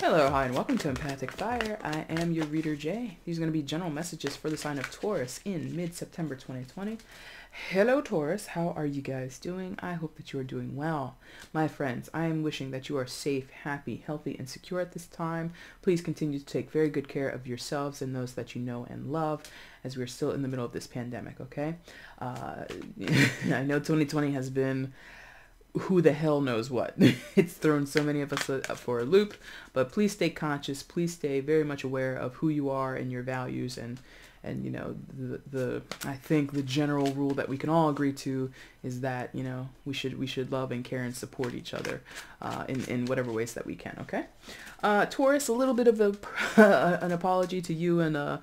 Hello, hi, and welcome to EmpathicFire. I am your reader, Jay. These are going to be general messages for the sign of Taurus in mid-September 2020. Hello, Taurus. How are you guys doing? I hope that you are doing well. My friends, I am wishing that you are safe, happy, healthy, and secure at this time. Please continue to take very good care of yourselves and those that you know and love as we're still in the middle of this pandemic, okay? I know 2020 has been who the hell knows what. It's thrown so many of us for a loop, but please stay conscious. Please stay very much aware of who you are and your values, and you know, I think the general rule that we can all agree to is that, you know, we should love and care and support each other in whatever ways that we can, okay? Taurus, a little bit of an apology to you and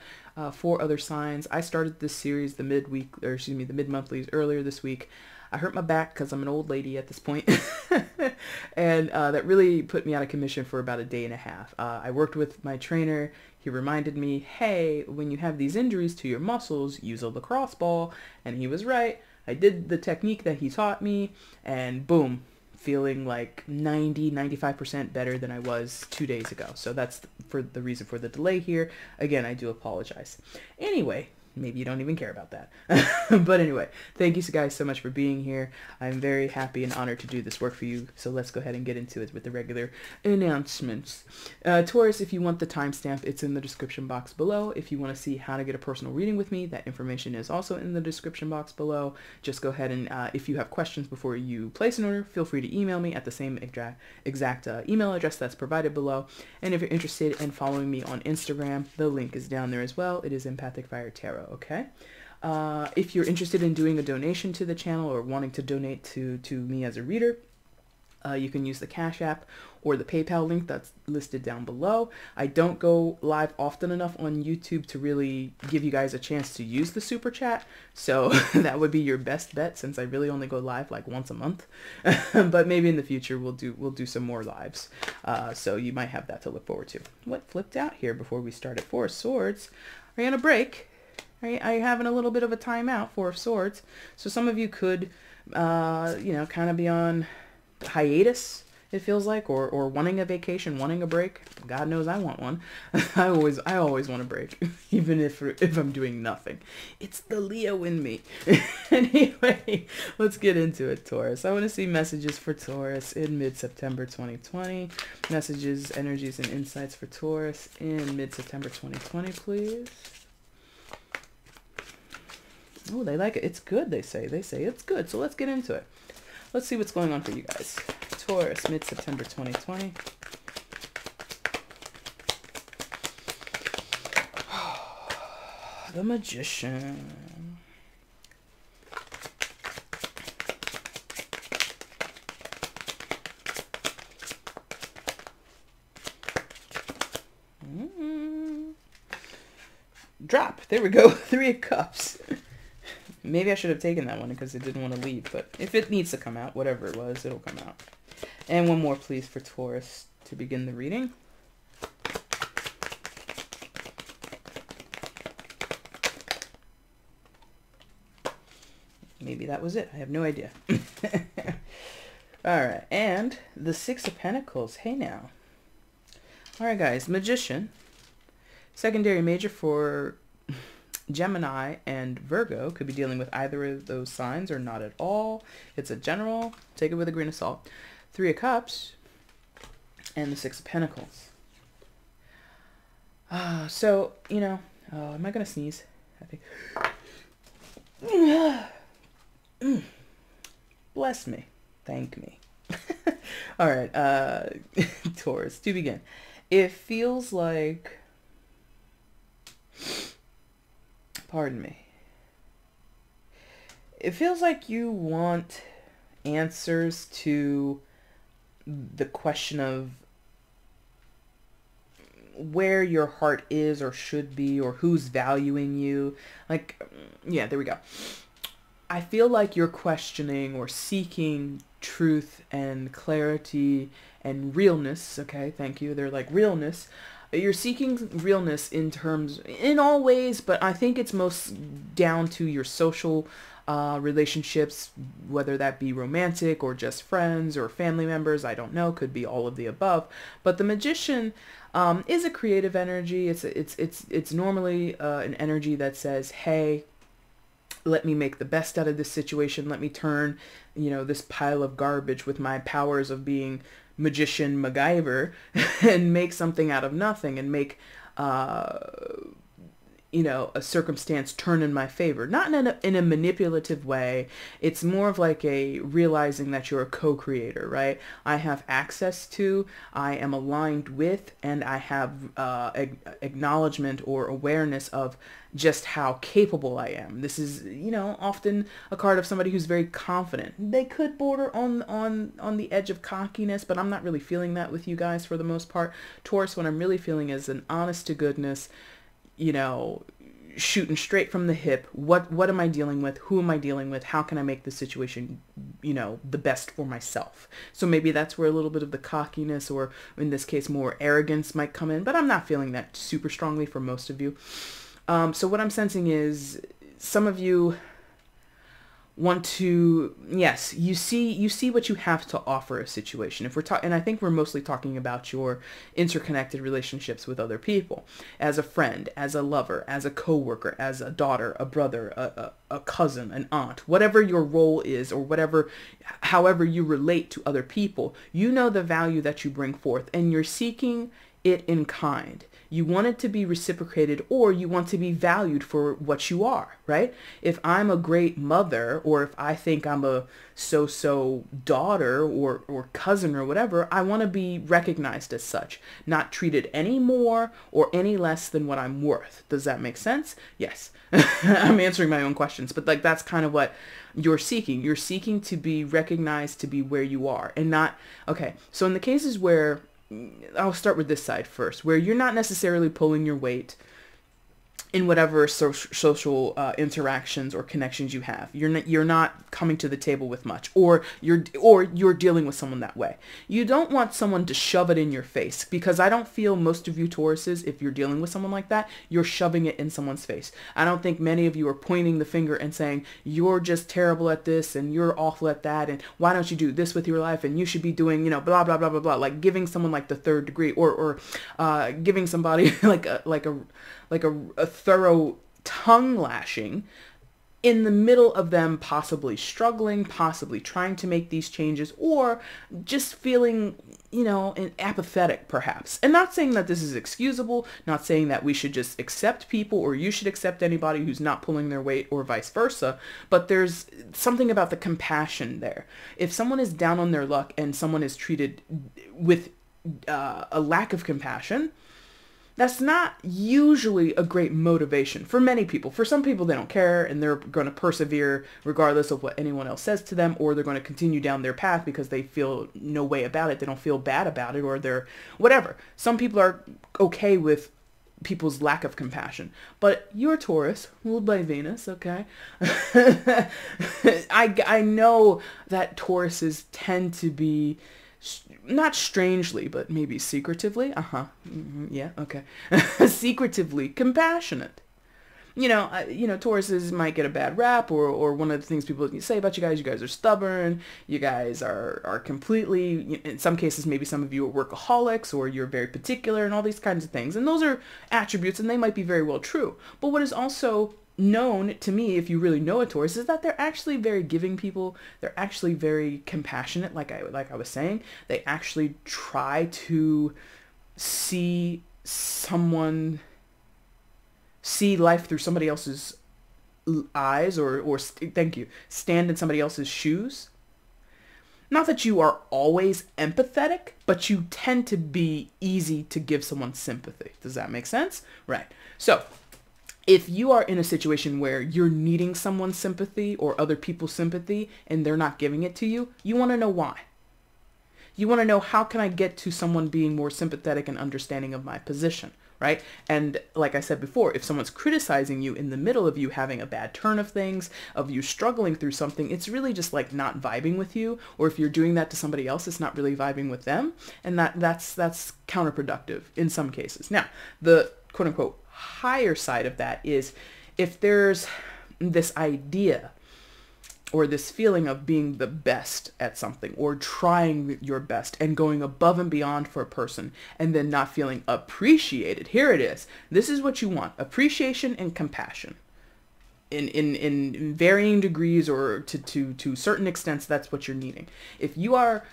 4 other signs. I started this series the mid-monthlies earlier this week. I hurt my back because I'm an old lady at this point. And that really put me out of commission for about a day and a half. I worked with my trainer. He reminded me, hey, when you have these injuries to your muscles, use a lacrosse ball. And he was right. I did the technique that he taught me, and boom, feeling like 95% better than I was 2 days ago. So that's for the reason for the delay here. Again, I do apologize. Anyway, maybe you don't even care about that. But anyway, thank you guys so much for being here. I'm very happy and honored to do this work for you. So let's go ahead and get into it with the regular announcements. Taurus, if you want the timestamp, it's in the description box below. If you want to see how to get a personal reading with me, that information is also in the description box below. Just go ahead and if you have questions before you place an order, feel free to email me at the same exact email address that's provided below. And if you're interested in following me on Instagram, the link is down there as well. It is EmpathicFire Tarot. Okay. If you're interested in doing a donation to the channel or wanting to donate to me as a reader, you can use the Cash App or the PayPal link that's listed down below. I don't go live often enough on YouTube to really give you guys a chance to use the super chat, so that would be your best bet, since I really only go live like once a month. But maybe in the future we'll do some more lives, so you might have that to look forward to. What flipped out here before we start at 4 of Swords? Are you on a break? Are you having a little bit of a timeout? 4 of Swords. So some of you could, you know, kind of be on hiatus, it feels like, or wanting a vacation, wanting a break. God knows I want one. I always want a break, even if I'm doing nothing. It's the Leo in me. Anyway, let's get into it, Taurus. I want to see messages for Taurus in mid-September 2020. Messages, energies, and insights for Taurus in mid-September 2020, please. Oh, they like it. It's good, they say. They say it's good. So let's get into it. Let's see what's going on for you guys. Taurus, mid-September 2020. The Magician. Drop. There we go. 3 of Cups. Maybe I should have taken that one because it didn't want to leave, but if it needs to come out, whatever it was, it'll come out. And one more, please, for Taurus to begin the reading. Maybe that was it. I have no idea. All right, and the 6 of Pentacles. Hey now. All right, guys. Magician. Secondary major for Gemini and Virgo. Could be dealing with either of those signs or not at all. It's a general. Take it with a grain of salt. 3 of Cups and the 6 of Pentacles. So, you know, am I going to sneeze? I think. Bless me. Thank me. All right. Taurus, to begin. It feels like... Pardon me. It feels like you want answers to the question of where your heart is or should be, or who's valuing you. Like, yeah, there we go. I feel like you're questioning or seeking truth and clarity and realness. Okay, thank you. They're like realness. You're seeking realness in all ways, but I think it's most down to your social relationships, whether that be romantic or just friends or family members. I don't know, could be all of the above. But the Magician is a creative energy. It's normally an energy that says, hey, let me make the best out of this situation. Let me turn, this pile of garbage with my powers of being magician MacGyver and make something out of nothing, and make, a circumstance turn in my favor. Not in a manipulative way. It's more of like a realizing that you're a co-creator, right? I have access to, I am aligned with, and I have acknowledgement or awareness of just how capable I am. This is, often a card of somebody who's very confident. They could border on the edge of cockiness, but I'm not really feeling that with you guys for the most part. Taurus, what I'm really feeling is an honest to goodness, shooting straight from the hip. What am I dealing with? Who am I dealing with? How can I make the situation, the best for myself? So maybe that's where a little bit of the cockiness, or in this case, more arrogance might come in, but I'm not feeling that super strongly for most of you. So what I'm sensing is some of you want to, yes, you see what you have to offer a situation. If we're talking, and I think we're mostly talking about your interconnected relationships with other people, as a friend, as a lover, as a coworker, as a daughter, a brother, a cousin, an aunt, whatever your role is, or however you relate to other people, the value that you bring forth, and you're seeking it in kind. You want it to be reciprocated, or you want to be valued for what you are, right? If I'm a great mother, or if I think I'm a so-so daughter or cousin or whatever, I want to be recognized as such, not treated any more or any less than what I'm worth. Does that make sense? Yes. I'm answering my own questions, but that's kind of what you're seeking. You're seeking to be recognized, to be where you are, and not, okay. So in the cases where, I'll start with this side first, where you're not necessarily pulling your weight in whatever social interactions or connections you have. You're not coming to the table with much, or you're dealing with someone that way. You don't want someone to shove it in your face, because I don't feel most of you Tauruses, if you're dealing with someone like that, you're shoving it in someone's face. I don't think many of you are pointing the finger and saying, you're just terrible at this and you're awful at that, and why don't you do this with your life, and you should be doing, blah, blah, blah, blah, blah, like giving someone like the third degree, or giving somebody like a thorough tongue lashing in the middle of them possibly struggling, possibly trying to make these changes, or just feeling, apathetic perhaps. And not saying that this is excusable, not saying that we should just accept people, or you should accept anybody who's not pulling their weight, or vice versa, but there's something about the compassion there. If someone is down on their luck and someone is treated with a lack of compassion, that's not usually a great motivation for many people. For some people, they don't care, and they're going to persevere regardless of what anyone else says to them, or they're going to continue down their path because they feel no way about it. They don't feel bad about it, or they're whatever. Some people are okay with people's lack of compassion. But you're Taurus, ruled by Venus, okay? I know that Tauruses tend to be, not strangely, but maybe secretively, yeah, okay, secretively compassionate. Tauruses might get a bad rap, or one of the things people say about you guys are stubborn, you guys are completely, in some cases, maybe some of you are workaholics, or you're very particular, and all these kinds of things. And those are attributes, and they might be very well true. But what is also known to me, if you really know a Taurus, is that they're actually very giving people. They're actually very compassionate, like I was saying. They actually try to see life through somebody else's eyes, or stand in somebody else's shoes. Not that you are always empathetic, but you tend to be easy to give someone sympathy. Does that make sense? Right. So if you are in a situation where you're needing someone's sympathy or other people's sympathy and they're not giving it to you, you want to know why. You want to know, how can I get to someone being more sympathetic and understanding of my position, right? And like I said before, if someone's criticizing you in the middle of you having a bad turn of things, of you struggling through something, it's really just like not vibing with you. Or if you're doing that to somebody else, it's not really vibing with them. And that's counterproductive in some cases. Now, the quote unquote higher side of that is, if there's this idea or this feeling of being the best at something, or trying your best and going above and beyond for a person and then not feeling appreciated. Here it is. This is what you want: appreciation and compassion. In varying degrees, or to certain extents, that's what you're needing. If you are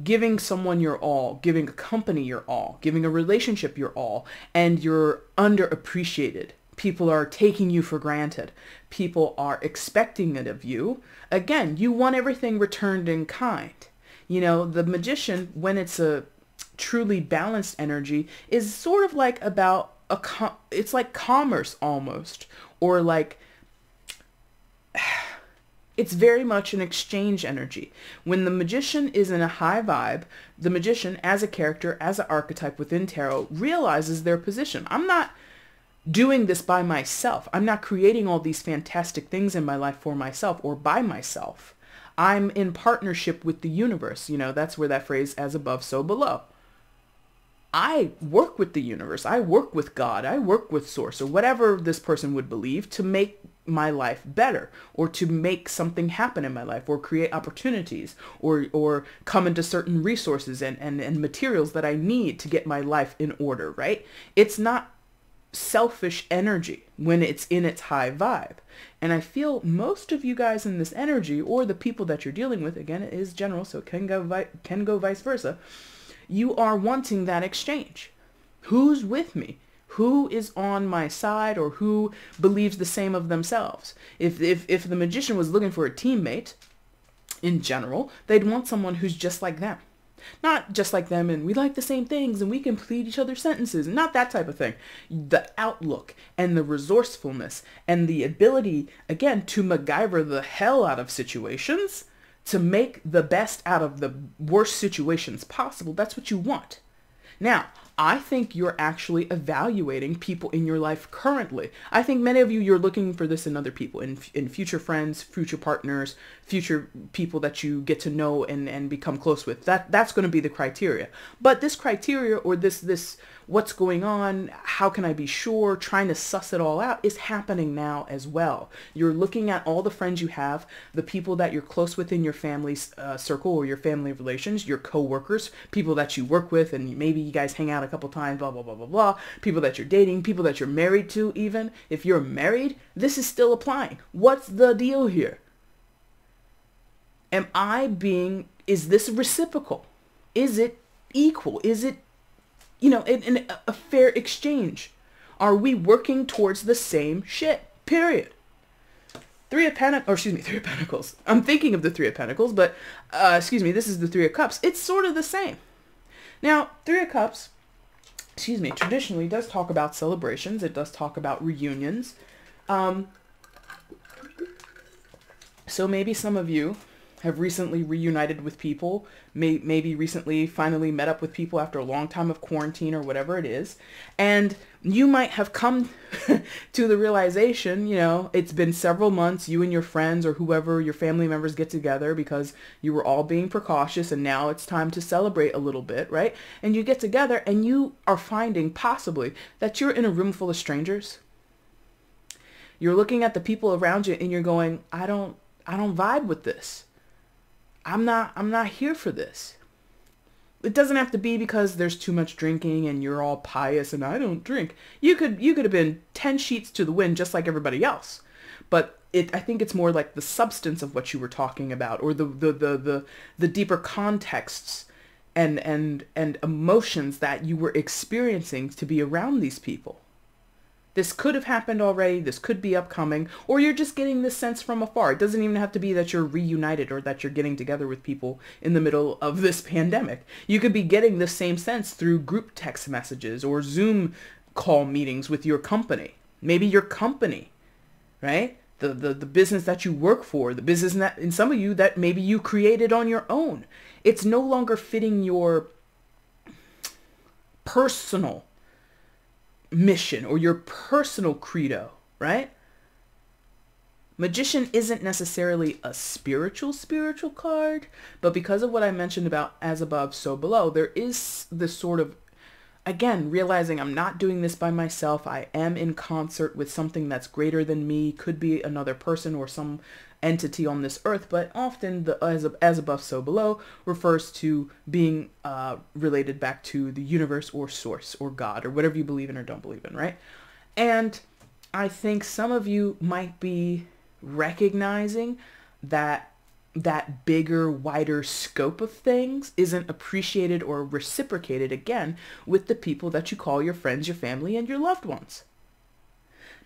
giving someone your all, giving a company your all, giving a relationship your all, and you're underappreciated, people are taking you for granted, people are expecting it of you, again, you want everything returned in kind. You know, the Magician, when it's a truly balanced energy, is sort of like about it's like commerce almost, or like it's very much an exchange energy. When the Magician is in a high vibe, the Magician as a character, as an archetype within tarot, realizes their position. I'm not doing this by myself. I'm not creating all these fantastic things in my life for myself or by myself. I'm in partnership with the universe. You know, that's where that phrase, as above, so below. I work with the universe. I work with God. I work with Source, or whatever this person would believe, to make my life better, or to make something happen in my life, or create opportunities, or come into certain resources and materials that I need to get my life in order, right? It's not selfish energy when it's in its high vibe. And I feel most of you guys in this energy, or the people that you're dealing with, again, it is general, so it can go vice versa, you are wanting that exchange. Who's with me? Who is on my side, or who believes the same of themselves? If the Magician was looking for a teammate, in general, they'd want someone who's just like them. Not just like them and we like the same things and we complete each other's sentences. Not that type of thing. The outlook and the resourcefulness and the ability, again, to MacGyver the hell out of situations, to make the best out of the worst situations possible. That's what you want. Now, I think you're actually evaluating people in your life currently. I think many of you, you're looking for this in other people, in future friends, future partners, future people that you get to know and become close with. That's going to be the criteria. But this criteria, or this what's going on, how can I be sure, trying to suss it all out, is happening now as well. You're looking at all the friends you have, the people that you're close with in your family circle, or your family relations, your co-workers, people that you work with, and maybe you guys hang out a couple times, blah, blah, blah, blah, blah, people that you're dating, people that you're married to even. If you're married, this is still applying. What's the deal here? Is this reciprocal? Is it equal? Is it, in a fair exchange? Are we working towards the same shit? Period. Three of Pentacles. I'm thinking of the Three of Pentacles, but, this is the Three of Cups. It's sort of the same. Now, Three of Cups, traditionally does talk about celebrations. It does talk about reunions. So maybe some of you have recently reunited with people, maybe recently finally met up with people after a long time of quarantine or whatever it is. And you might have come to the realization, it's been several months, you and your friends or whoever, your family members, get together because you were all being precautious, and now it's time to celebrate a little bit, right? And you get together and you are finding possibly that you're in a room full of strangers. You're looking at the people around you and you're going, I don't vibe with this. I'm not here for this. It doesn't have to be because there's too much drinking and you're all pious and I don't drink. You could have been 10 sheets to the wind just like everybody else. But I think it's more like the substance of what you were talking about, or the deeper contexts and emotions that you were experiencing to be around these people. This could have happened already. This could be upcoming, or you're just getting this sense from afar. It doesn't even have to be that you're reunited or that you're getting together with people in the middle of this pandemic. You could be getting the same sense through group text messages or Zoom call meetings with your company. Maybe your company, right? The business that you work for, the business that, in some of you, that maybe you created on your own. It's no longer fitting your personal mission or your personal credo, right? Magician isn't necessarily a spiritual card, but because of what I mentioned about as above, so below, there is this sort of Again, realizing I'm not doing this by myself. I am in concert with something that's greater than me. Could be another person or some entity on this earth, but often the as above, so below refers to being related back to the universe or source or God or whatever you believe in or don't believe in, right? And I think some of you might be recognizing that that bigger, wider scope of things isn't appreciated or reciprocated again with the people that you call your friends, your family, and your loved ones.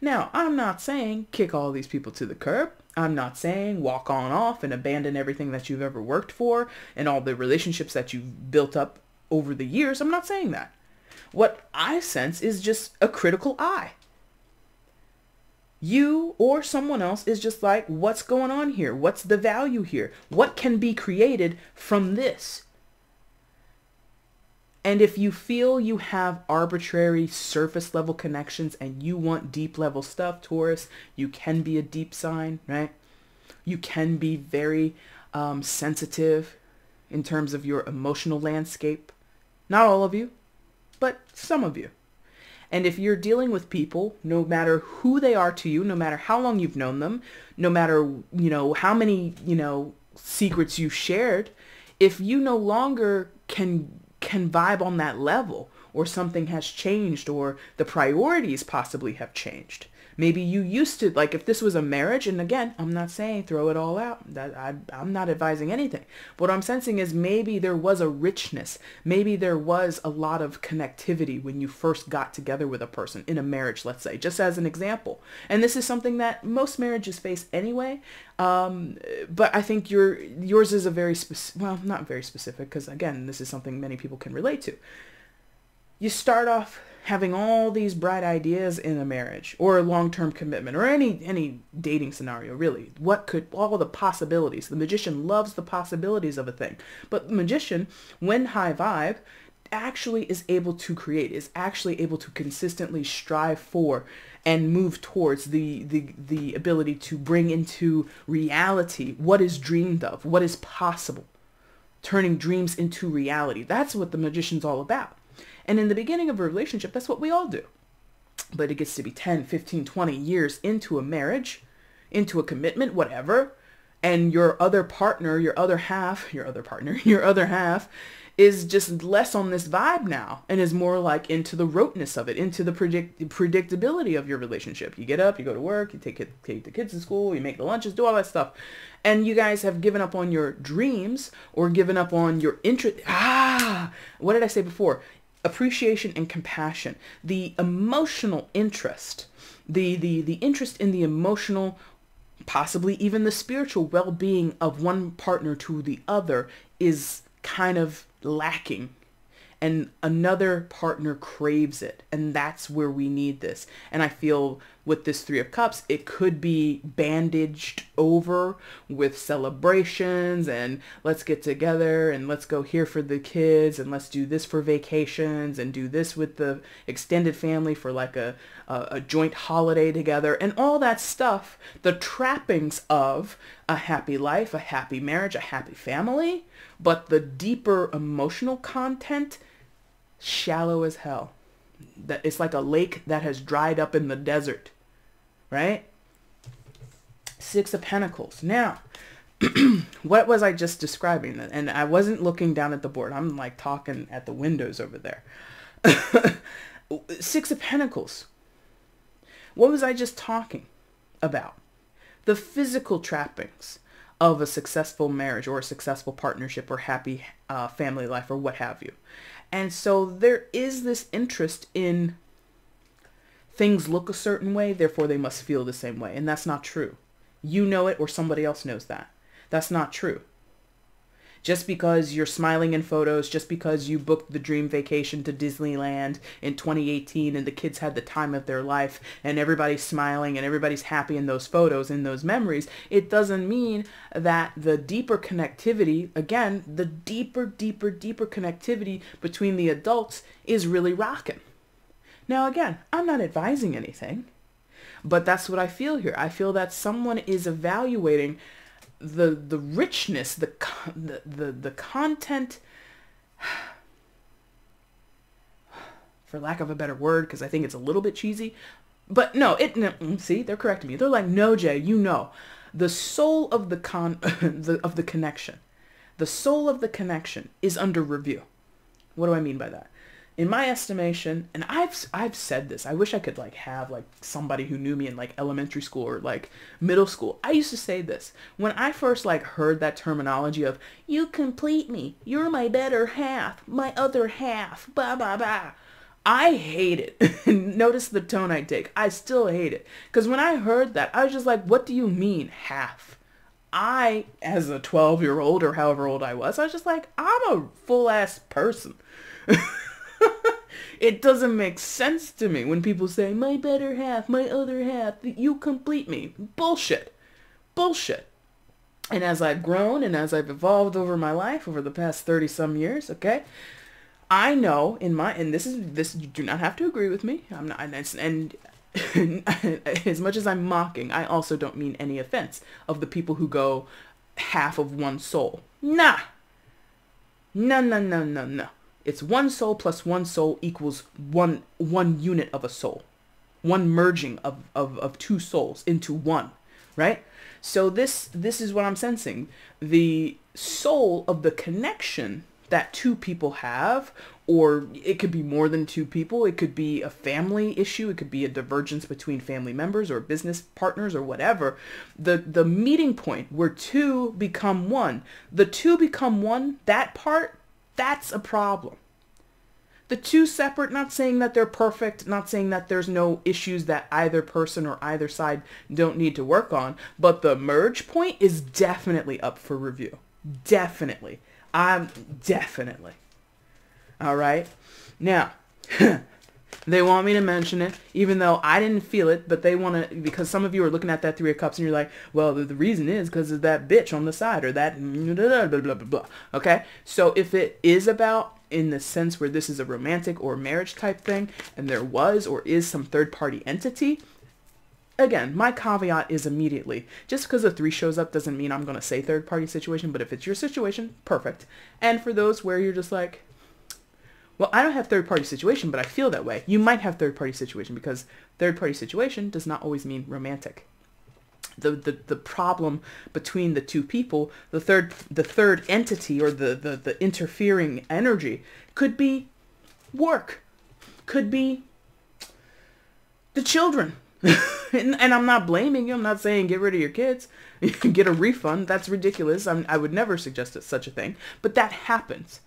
Now, I'm not saying kick all these people to the curb. I'm not saying walk on off and abandon everything that you've ever worked for and all the relationships that you've built up over the years. I'm not saying that. What I sense is just a critical eye. You or someone else is just like, what's going on here? What's the value here? What can be created from this? And if you feel you have arbitrary surface level connections and you want deep level stuff, Taurus, you can be a deep sign, right? You can be very sensitive in terms of your emotional landscape. Not all of you, but some of you. And if you're dealing with people, no matter who they are to you, no matter how long you've known them, no matter, how many, secrets you shared, if you no longer can vibe on that level, or something has changed, or the priorities possibly have changed. Maybe you used to, like if this was a marriage, and again, I'm not saying throw it all out. I'm not advising anything. What I'm sensing is maybe there was a richness. Maybe there was a lot of connectivity when you first got together with a person in a marriage, let's say, just as an example. And this is something that most marriages face anyway. But I think yours is a very not very specific, because again, this is something many people can relate to. You start off having all these bright ideas in a marriage or a long-term commitment or any dating scenario, really. What could all the possibilities? The magician loves the possibilities of a thing. But the magician, when high vibe, actually is able to create, is actually able to consistently strive for and move towards the ability to bring into reality what is dreamed of, what is possible. Turning dreams into reality. That's what the magician's all about. And in the beginning of a relationship, that's what we all do. But it gets to be 10, 15, 20 years into a marriage, into a commitment, whatever. And your other partner, your other half is just less on this vibe now and is more like into the roteness of it, into the predictability of your relationship. You get up, you go to work, you take the kids to school, you make the lunches, do all that stuff. And you guys have given up on your dreams or given up on your interest. What did I say before? Appreciation and compassion, the emotional interest, the interest in the emotional, possibly even the spiritual well-being of one partner to the other is kind of lacking. And another partner craves it. And that's where we need this. And I feel with this Three of Cups, it could be bandaged over with celebrations and let's get together and let's go here for the kids and let's do this for vacations and do this with the extended family for like a joint holiday together and all that stuff. The trappings of a happy life, a happy marriage, a happy family, but the deeper emotional content, shallow as hell. That it's like a lake that has dried up in the desert, right? Six of Pentacles. Now, what was I just describing? And I wasn't looking down at the board. I'm like talking at the windows over there. Six of Pentacles. What was I just talking about? The physical trappings of a successful marriage or a successful partnership or happy family life or what have you. And so there is this interest in things look a certain way, therefore they must feel the same way. And that's not true. You know it or somebody else knows that. That's not true. Just because you're smiling in photos, just because you booked the dream vacation to Disneyland in 2018 and the kids had the time of their life and everybody's smiling and everybody's happy in those photos, in those memories, it doesn't mean that the deeper connectivity, again, the deeper connectivity between the adults is really rocking. Now, again, I'm not advising anything, but that's what I feel here. I feel that someone is evaluating the richness, the content. for lack of a better word, because I think it's a little bit cheesy. But no, see, they're correcting me. They're like, no, Jay, you know, the soul of the connection, the soul of the connection is under review. What do I mean by that? In my estimation, and I've said this, I wish I could like have like somebody who knew me in like elementary school or like middle school. I used to say this when I first like heard that terminology of you complete me, you're my better half, my other half, blah blah blah. I hate it. Notice the tone I take. I still hate it. Because when I heard that, I was just like, what do you mean half? I, as a 12-year-old or however old I was just like, I'm a full-ass person. It doesn't make sense to me when people say, my better half, my other half, you complete me. Bullshit. Bullshit. And as I've grown and as I've evolved over my life, over the past 30 some years, okay, I know and this you do not have to agree with me. I'm not, and as much as I'm mocking, I also don't mean any offense of the people who go half of one soul. Nah. No. It's one soul plus one soul equals one unit of a soul. One merging of two souls into one, right? So this is what I'm sensing. The soul of the connection that two people have, or it could be more than two people. It could be a family issue. It could be a divergence between family members or business partners or whatever. The meeting point where two become one. The two become one, that part, that's a problem. The two separate, not saying that they're perfect, not saying that there's no issues that either person or either side don't need to work on, but the merge point is definitely up for review. Definitely. Definitely. All right. Now, they want me to mention it, even though I didn't feel it, but they want to, because some of you are looking at that Three of Cups and you're like, well, the reason is because of that bitch on the side or that blah, blah, blah, blah, blah. Okay. So if it is about in the sense where this is a romantic or marriage type thing, and there was or is some third party entity, again, my caveat is immediately, just because a 3 shows up doesn't mean I'm going to say third party situation, but if it's your situation, perfect. And for those where you're just like, well, I don't have third party situation, but I feel that way. You might have third party situation because third party situation does not always mean romantic. The problem between the two people, the third entity or the interfering energy could be work, could be the children. And I'm not blaming you. I'm not saying get rid of your kids, get a refund. That's ridiculous. I would never suggest such a thing, but that happens.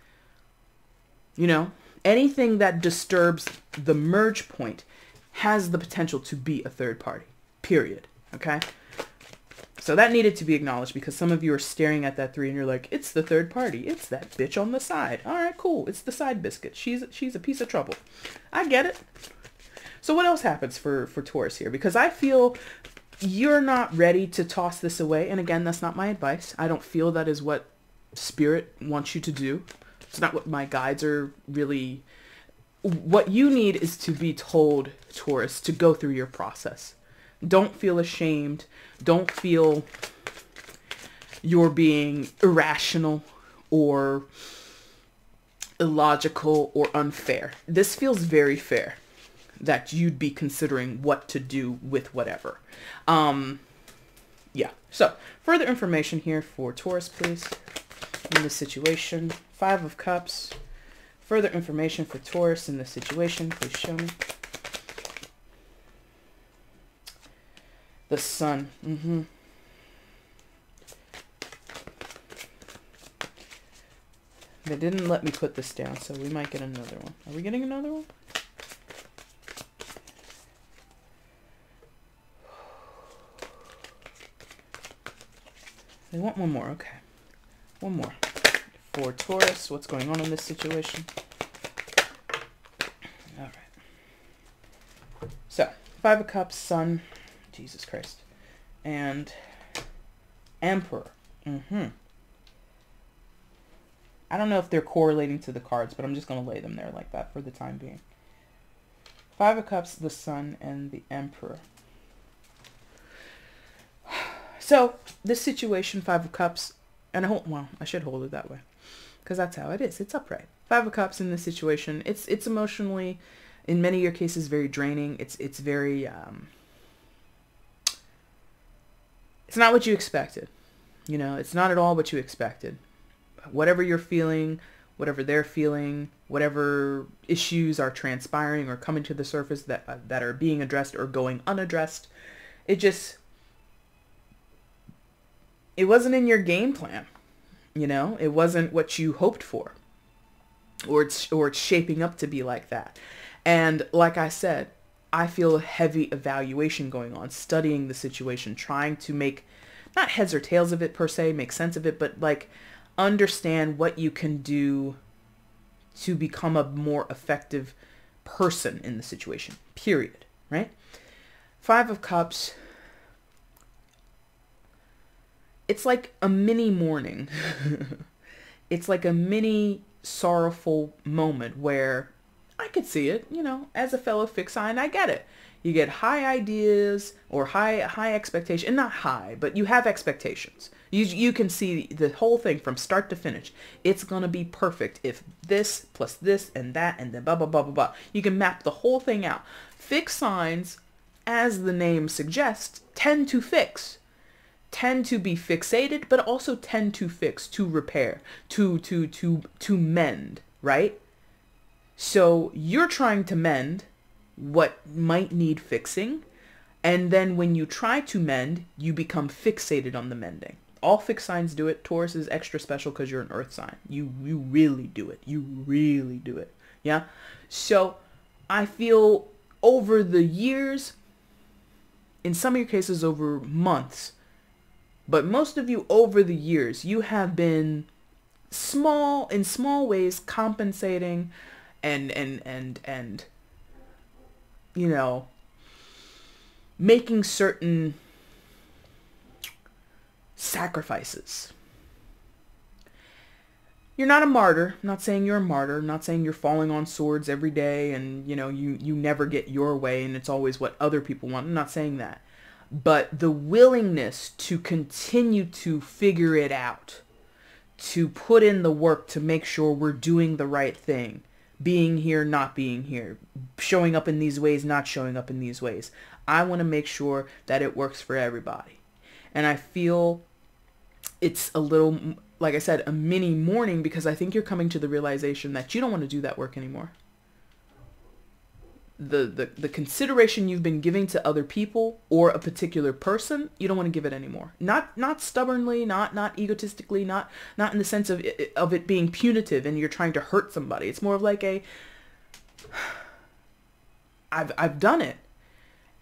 You know, anything that disturbs the merge point has the potential to be a third party, period. Okay. So that needed to be acknowledged because some of you are staring at that 3 and you're like, it's the third party. It's that bitch on the side. All right, cool. It's the side biscuit. She's a piece of trouble. I get it. So what else happens for Taurus here? Because I feel you're not ready to toss this away. And again, that's not my advice. I don't feel that is what Spirit wants you to do. It's not what my guides are really. What you need is to be told, Taurus, to go through your process. Don't feel ashamed. Don't feel you're being irrational or illogical or unfair. This feels very fair that you'd be considering what to do with whatever. Yeah. So further information here for Taurus, please, in this situation. 5 of Cups. Further information for Taurus in this situation. Please show me. The Sun. They didn't let me put this down, so we might get another one. Are we getting another one? They want one more. Okay. One more. For Taurus, what's going on in this situation? All right. So, 5 of Cups, Sun, Jesus Christ, and Emperor. I don't know if they're correlating to the cards, but I'm just going to lay them there like that for the time being. 5 of Cups, the Sun, and the Emperor. So, this situation, 5 of Cups, and I should hold it that way, because that's how it is. It's upright. 5 of Cups in this situation, it's emotionally in many of your cases, very draining. It's very, it's not what you expected. You know, it's not at all what you expected. Whatever you're feeling, whatever they're feeling, whatever issues are transpiring or coming to the surface that are being addressed or going unaddressed, it wasn't in your game plan. You know, it wasn't what you hoped for, or it's shaping up to be like that. And like I said, I feel a heavy evaluation going on, studying the situation, trying to make not heads or tails of it per se, make sense of it, but like understand what you can do to become a more effective person in the situation, period, right? 5 of Cups. It's like a mini mourning. It's like a mini sorrowful moment where I could see it, you know, as a fellow fixed sign, I get it. You get high ideas or high expectation, not high, but you have expectations. You can see the whole thing from start to finish. It's going to be perfect if this plus this and that and then blah, blah, blah, blah, blah. You can map the whole thing out. Fixed signs, as the name suggests, tend to fix. Tend to be fixated, but also tend to fix, to repair, to mend, right? So you're trying to mend what might need fixing, and then when you try to mend, you become fixated on the mending. All fixed signs do it. Taurus is extra special because you're an earth sign. You really do it. You really do it. Yeah? So I feel over the years, in some of your cases over months, but most of you over the years, you have been in small ways compensating and you know, making certain sacrifices. You're not a martyr. I'm not saying you're a martyr. I'm not saying you're falling on swords every day and, you know, you never get your way and it's always what other people want. I'm not saying that. But the willingness to continue to figure it out, to put in the work to make sure we're doing the right thing, being here, not being here, showing up in these ways, not showing up in these ways. I want to make sure that it works for everybody. And I feel it's a little, like I said, a mini mourning because I think you're coming to the realization that you don't want to do that work anymore. The consideration you've been giving to other people or a particular person, you don't want to give it anymore. Not stubbornly, not egotistically, not in the sense of it being punitive and you're trying to hurt somebody. It's more of like I've done it.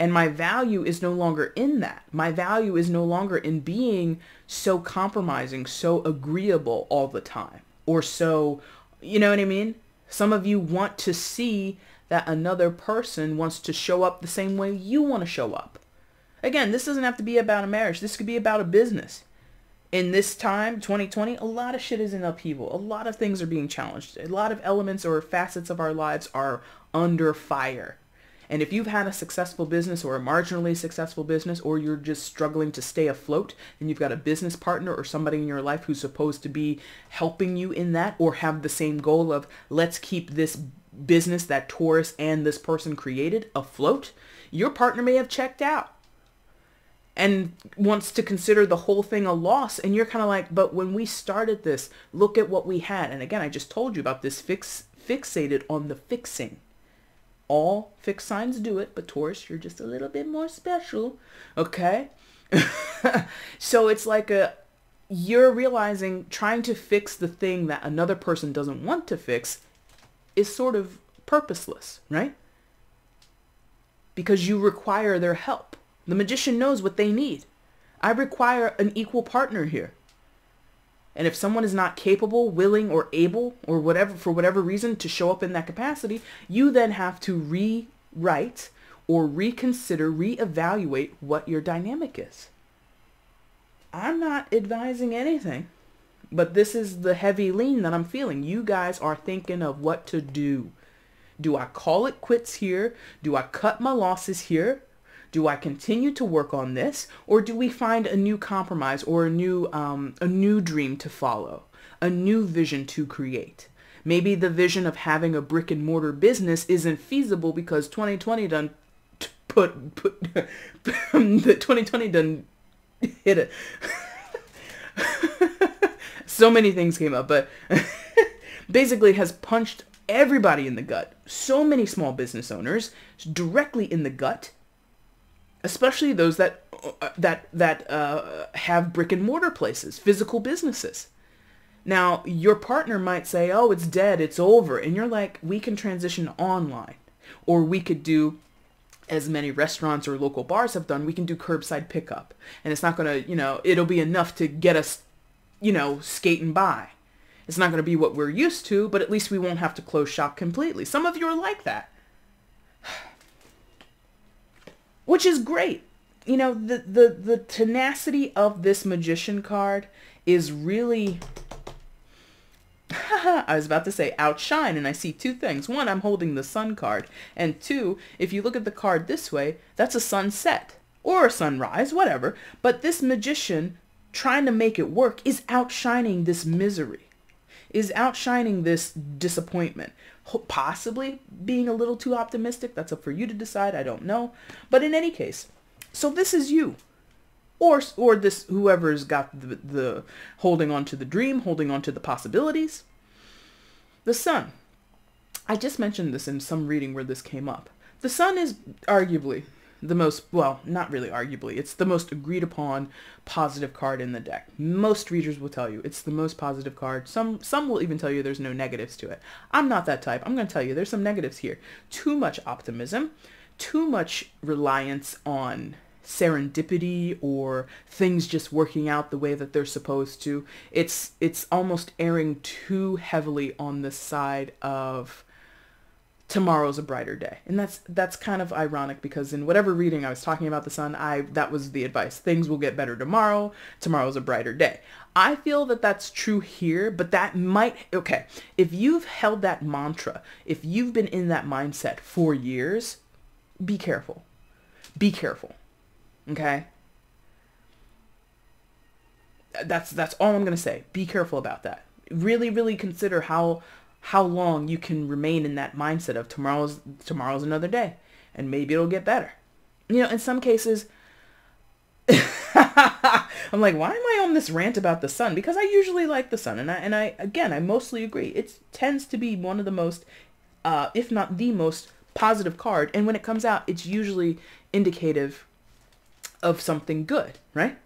And my value is no longer in that. My value is no longer in being so compromising, so agreeable all the time. Or so, you know what I mean? Some of you want to see that another person wants to show up the same way you want to show up. Again, this doesn't have to be about a marriage. This could be about a business. In this time, 2020, a lot of shit is in upheaval. A lot of things are being challenged. A lot of elements or facets of our lives are under fire. And if you've had a successful business or a marginally successful business, or you're just struggling to stay afloat and you've got a business partner or somebody in your life who's supposed to be helping you in that or have the same goal of let's keep this business that Taurus and this person created afloat, your partner may have checked out and wants to consider the whole thing a loss. And you're kind of like, but when we started this, look at what we had. And again, I just told you about this fixated on the fixing. All fixed signs do it, but Taurus, you're just a little bit more special. Okay? So it's like you're realizing trying to fix the thing that another person doesn't want to fix is sort of purposeless, right? Because you require their help. The magician knows what they need. I require an equal partner here. And if someone is not capable, willing, or able, or whatever, for whatever reason, to show up in that capacity, you then have to rewrite or reconsider, reevaluate what your dynamic is. I'm not advising anything, but this is the heavy lean that I'm feeling. You guys are thinking of what to do. Do I call it quits here? Do I cut my losses here? Do I continue to work on this, or do we find a new compromise or a new dream to follow, a new vision to create? Maybe the vision of having a brick and mortar business isn't feasible because 2020 done the 2020 done hit it. So many things came up, but basically it has punched everybody in the gut. So many small business owners directly in the gut, especially those that have brick and mortar places, physical businesses. Now, your partner might say, oh, it's dead, it's over. And you're like, we can transition online. Or we could do, as many restaurants or local bars have done, we can do curbside pickup. And it's not going to, it'll be enough to get us, skating by. It's not going to be what we're used to, but at least we won't have to close shop completely. Some of you are like that. Which is great. The tenacity of this magician card is really... I was about to say outshine, and I see two things. One, I'm holding the sun card. And two, if you look at the card this way, that's a sunset or a sunrise, whatever. But this magician trying to make it work is outshining this misery, is outshining this disappointment. Possibly being a little too optimistic. That's up for you to decide. I don't know. But in any case, so this is you. Or this, whoever's got the holding on to the dream, holding on to the possibilities. The sun. I just mentioned this in some reading where this came up. The sun is arguably the most, well, not really arguably, it's the most agreed upon positive card in the deck. Most readers will tell you it's the most positive card. Some will even tell you there's no negatives to it. I'm not that type. I'm going to tell you there's some negatives here. Too much optimism, too much reliance on serendipity or things just working out the way that they're supposed to. It's almost erring too heavily on the side of tomorrow's a brighter day. And that's kind of ironic because in whatever reading I was talking about the sun, that was the advice. Things will get better tomorrow. Tomorrow's a brighter day. I feel that that's true here, but that might, okay, if you've held that mantra, if you've been in that mindset for years, be careful. Be careful. Okay? That's all I'm going to say. Be careful about that. Really, really consider how long you can remain in that mindset of tomorrow's another day and maybe it'll get better. In some cases, I'm like, why am I on this rant about the sun? Because I usually like the sun. And I mostly agree. It tends to be one of the most, if not the most positive card. And when it comes out, it's usually indicative of something good, right?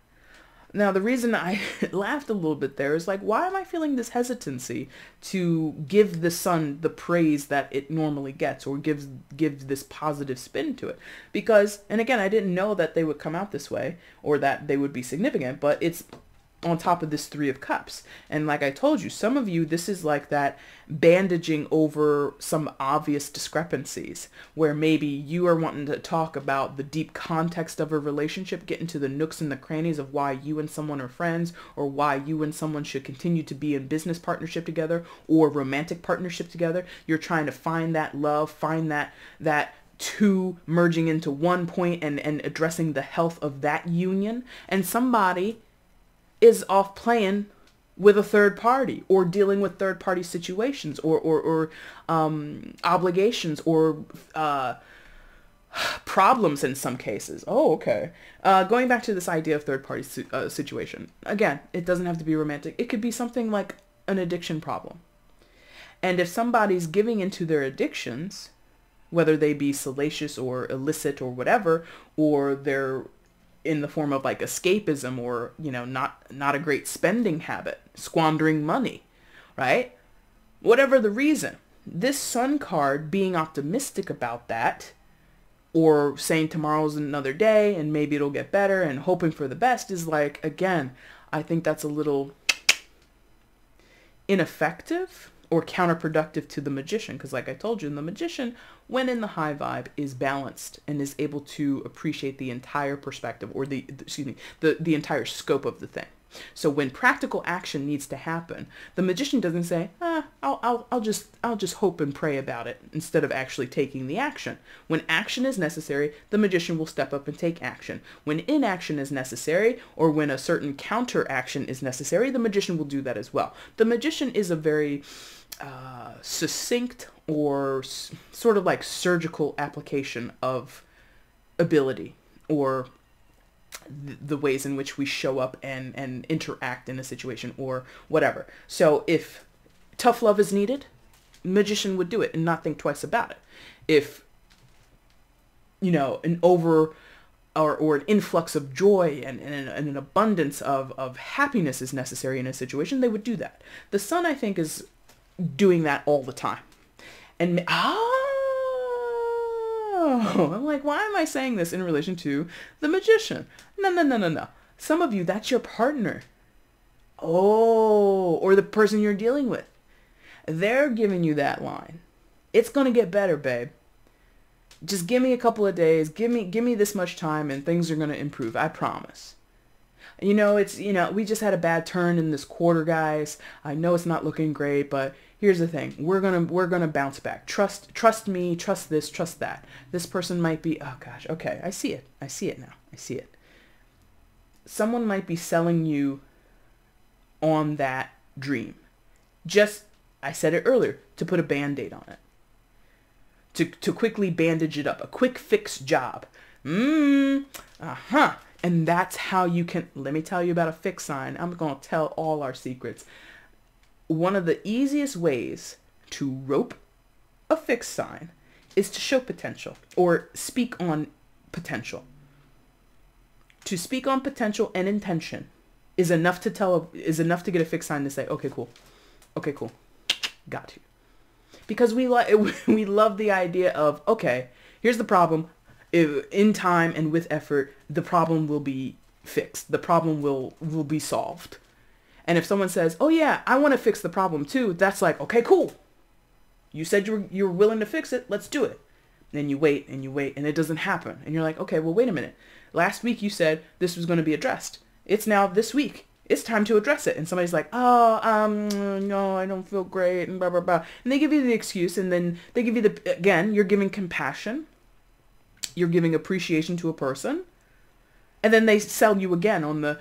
Now, the reason I laughed a little bit there is like, why am I feeling this hesitancy to give the sun the praise that it normally gets or gives this positive spin to it? Because, and again, I didn't know that they would come out this way or that they would be significant, but it's on top of this Three of Cups. And like I told you, some of you, this is like that bandaging over some obvious discrepancies where maybe you are wanting to talk about the deep context of a relationship, get into the nooks and the crannies of why you and someone are friends or why you and someone should continue to be in business partnership together or romantic partnership together. You're trying to find that love, find that two merging into one point and addressing the health of that union. And somebody is off playing with a third party or dealing with third party situations or obligations or problems in some cases. Oh, okay. Going back to this idea of third party situation. Again, it doesn't have to be romantic. It could be something like an addiction problem. And if somebody's giving into their addictions, whether they be salacious or illicit or whatever, or they're in the form of like escapism or, not a great spending habit, squandering money, right? Whatever the reason, this sun card being optimistic about that or saying tomorrow's another day and maybe it'll get better and hoping for the best is like, again, I think that's a little ineffective or counterproductive to the magician. Because like I told you, the magician, when in the high vibe, is balanced and is able to appreciate the entire perspective or the entire scope of the thing. So when practical action needs to happen, the magician doesn't say, I'll just hope and pray about it instead of actually taking the action. When action is necessary, the magician will step up and take action. When inaction is necessary, or when a certain counter action is necessary, the magician will do that as well. The magician is a very succinct or sort of like surgical application of ability, or the ways in which we show up and interact in a situation or whatever. So if tough love is needed, magician would do it and not think twice about it. If, an over or an influx of joy and an abundance of happiness is necessary in a situation, they would do that. The sun, I think, is doing that all the time. And I'm like, why am I saying this in relation to the magician? No. Some of you, that's your partner. Or the person you're dealing with. They're giving you that line. It's going to get better, babe. Just give me a couple of days. Give me this much time and things are going to improve. I promise. We just had a bad turn in this quarter, guys. I know it's not looking great, but here's the thing. We're gonna bounce back. Trust me, trust this, trust that. This person might be, oh gosh, okay, I see it now. I see it. Someone might be selling you on that dream. Just, I said it earlier, to put a Band-Aid on it. To quickly bandage it up. A quick fix job. And that's how you can, let me tell you about a fix sign. I'm going to tell all our secrets. One of the easiest ways to rope a fix sign is to show potential or speak on potential. To speak on potential and intention is enough to get a fix sign to say, okay, cool. Got you. Because we love the idea of, okay, here's the problem. In time and with effort, the problem will be fixed. The problem will be solved. And if someone says, oh yeah, I want to fix the problem too, that's like, okay, cool. You said you were willing to fix it. Let's do it. And you wait and it doesn't happen. And you're like, okay, well, wait a minute. Last week you said this was going to be addressed. It's now this week. It's time to address it. And somebody's like, no, I don't feel great and blah, blah, blah. And they give you the excuse, and then they give you again, you're giving compassion. You're giving appreciation to a person. And then they sell you again on the,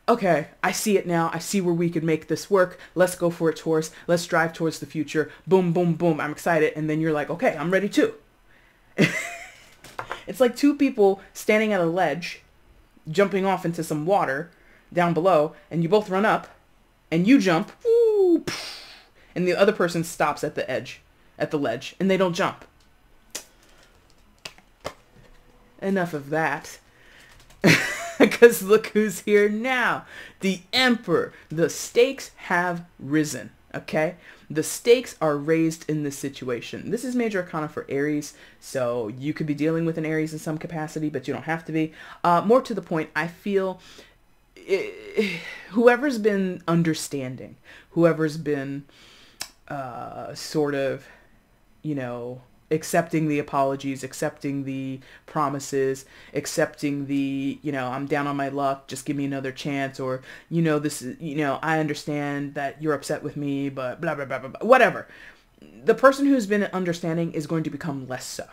okay, I see it now. I see where we could make this work. Let's go for it, Taurus. Let's drive towards the future. Boom, boom, boom. I'm excited. And then you're like, okay, I'm ready too. It's like two people standing at a ledge, jumping off into some water down below, and you both run up, and you jump, woo, and the other person stops at the ledge, and they don't jump. Enough of that. Because look who's here now. The Emperor. The stakes have risen. Okay? The stakes are raised in this situation. This is Major Arcana for Aries. So you could be dealing with an Aries in some capacity, but you don't have to be. More to the point, I feel whoever's been understanding, whoever's been sort of, accepting the apologies, accepting the promises, accepting the, I'm down on my luck, just give me another chance, or, this is, I understand that you're upset with me, but blah, blah, blah, blah, blah, whatever. The person who's been understanding is going to become less so.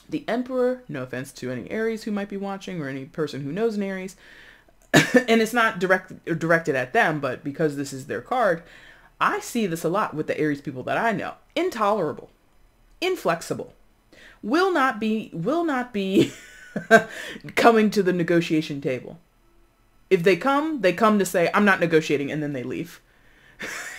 The Emperor, no offense to any Aries who might be watching or any person who knows an Aries, and it's not directed at them, but because this is their card, I see this a lot with the Aries people that I know. Intolerable. Inflexible, will not be coming to the negotiation table. If they come to say, I'm not negotiating, and then they leave.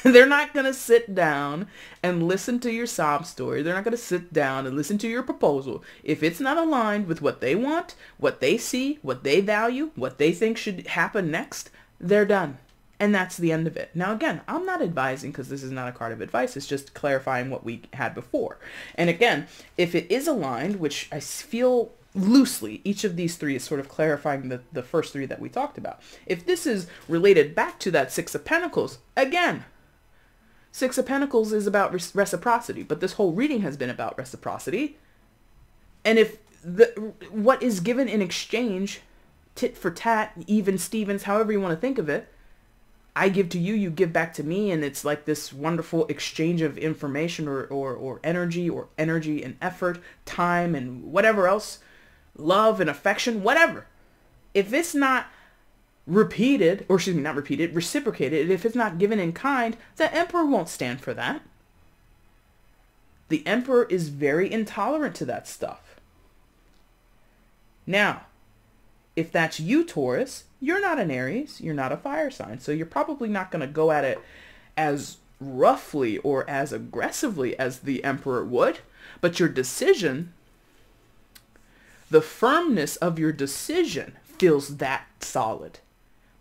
They're not going to sit down and listen to your sob story. They're not going to sit down and listen to your proposal. If it's not aligned with what they want, what they see, what they value, what they think should happen next, they're done. And that's the end of it. Now, again, I'm not advising because this is not a card of advice. It's just clarifying what we had before. And again, if it is aligned, which I feel loosely, each of these three is sort of clarifying the first three that we talked about. If this is related back to that Six of Pentacles, again, Six of Pentacles is about reciprocity, but this whole reading has been about reciprocity. And if what is given in exchange tit for tat, even Stevens, however you want to think of it. I give to you, you give back to me, and it's like this wonderful exchange of information or energy and effort, time and whatever else, love and affection, whatever. If it's not repeated, or excuse me, not repeated, reciprocated, if it's not given in kind, the Emperor won't stand for that. The Emperor is very intolerant to that stuff. Now, if that's you, Taurus, you're not an Aries, you're not a fire sign, so you're probably not going to go at it as roughly or as aggressively as the Emperor would, but your decision, the firmness of your decision feels that solid.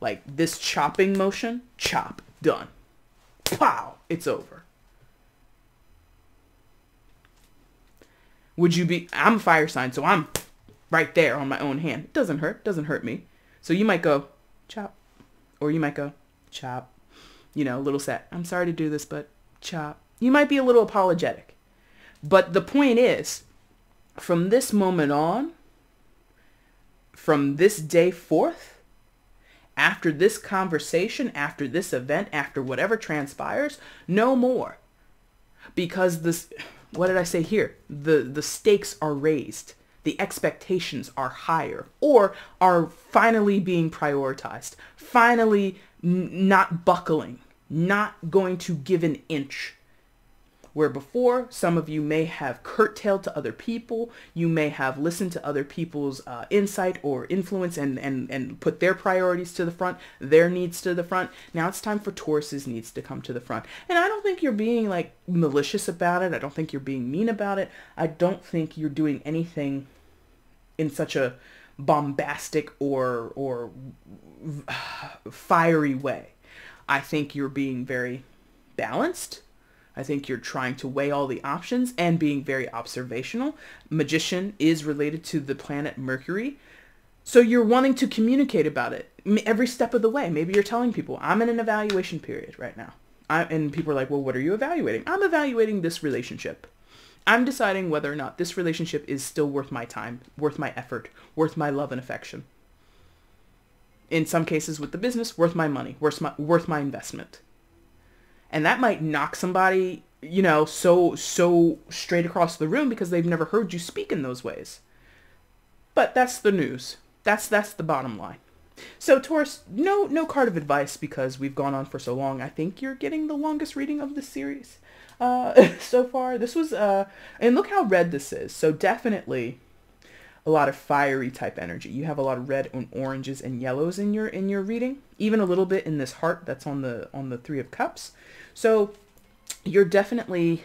Like this chopping motion, chop, done. Pow, it's over. Would you be, I'm a fire sign, so I'm right there on my own hand. It doesn't hurt me. So you might go, chop, or you might go, chop, you know, a little sad. I'm sorry to do this, but chop. You might be a little apologetic. But the point is, from this moment on, from this day forth, after this conversation, after this event, after whatever transpires, no more. Because this, what did I say here? The stakes are raised. The expectations are higher or are finally being prioritized, finally not buckling, not going to give an inch. Where before, some of you may have curtailed to other people, you may have listened to other people's insight or influence and put their priorities to the front, their needs to the front. Now it's time for Taurus's needs to come to the front. And I don't think you're being like malicious about it. I don't think you're being mean about it. I don't think you're doing anything in such a bombastic or fiery way. I think you're being very balanced. I think you're trying to weigh all the options and being very observational. Magician is related to the planet Mercury. So you're wanting to communicate about it every step of the way. Maybe you're telling people, I'm in an evaluation period right now. And people are like, well, what are you evaluating? I'm evaluating this relationship. I'm deciding whether or not this relationship is still worth my time, worth my effort, worth my love and affection. In some cases with the business, worth my money, worth my investment. And that might knock somebody, you know, so straight across the room because they've never heard you speak in those ways. But that's the news. That's the bottom line. So Taurus, no card of advice because we've gone on for so long. I think you're getting the longest reading of this series so far. This was, and look how red this is. So definitely a lot of fiery type energy. You have a lot of red and oranges and yellows in your reading, even a little bit in this heart that's on the Three of Cups. So you're definitely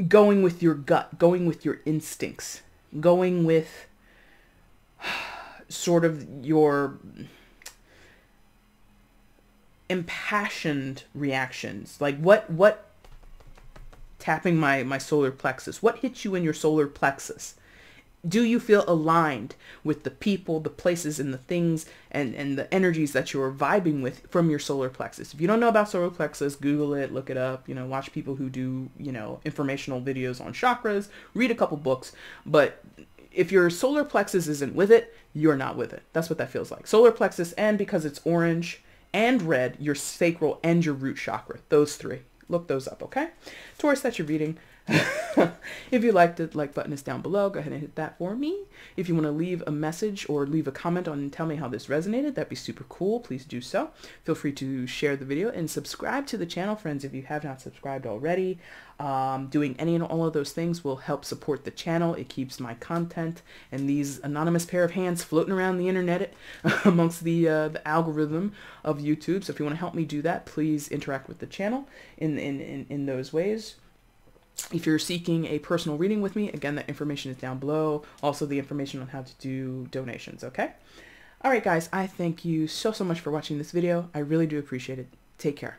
going with your gut, going with your instincts, going with sort of your impassioned reactions. Like what tapping my solar plexus, what hits you in your solar plexus? Do you feel aligned with the people, the places, and the things and the energies that you're vibing with from your solar plexus? If you don't know about solar plexus, Google it, look it up, you know, watch people who do, you know, informational videos on chakras, read a couple books. But if your solar plexus isn't with it, you're not with it. That's what that feels like. Solar plexus, and because it's orange and red, your sacral and your root chakra. Those three. Look those up, okay? Taurus, that's your reading. If you liked it, like button is down below. Go ahead and hit that for me. If you want to leave a message or leave a comment on and tell me how this resonated, that'd be super cool. Please do so. Feel free to share the video and subscribe to the channel, friends, if you have not subscribed already. Doing any and all of those things will help support the channel. It keeps my content and these anonymous pair of hands floating around the internet amongst the algorithm of YouTube. So if you want to help me do that, please interact with the channel in those ways. If you're seeking a personal reading with me, again, that information is down below. Also, the information on how to do donations, okay? All right, guys, I thank you so much for watching this video. I really do appreciate it. Take care.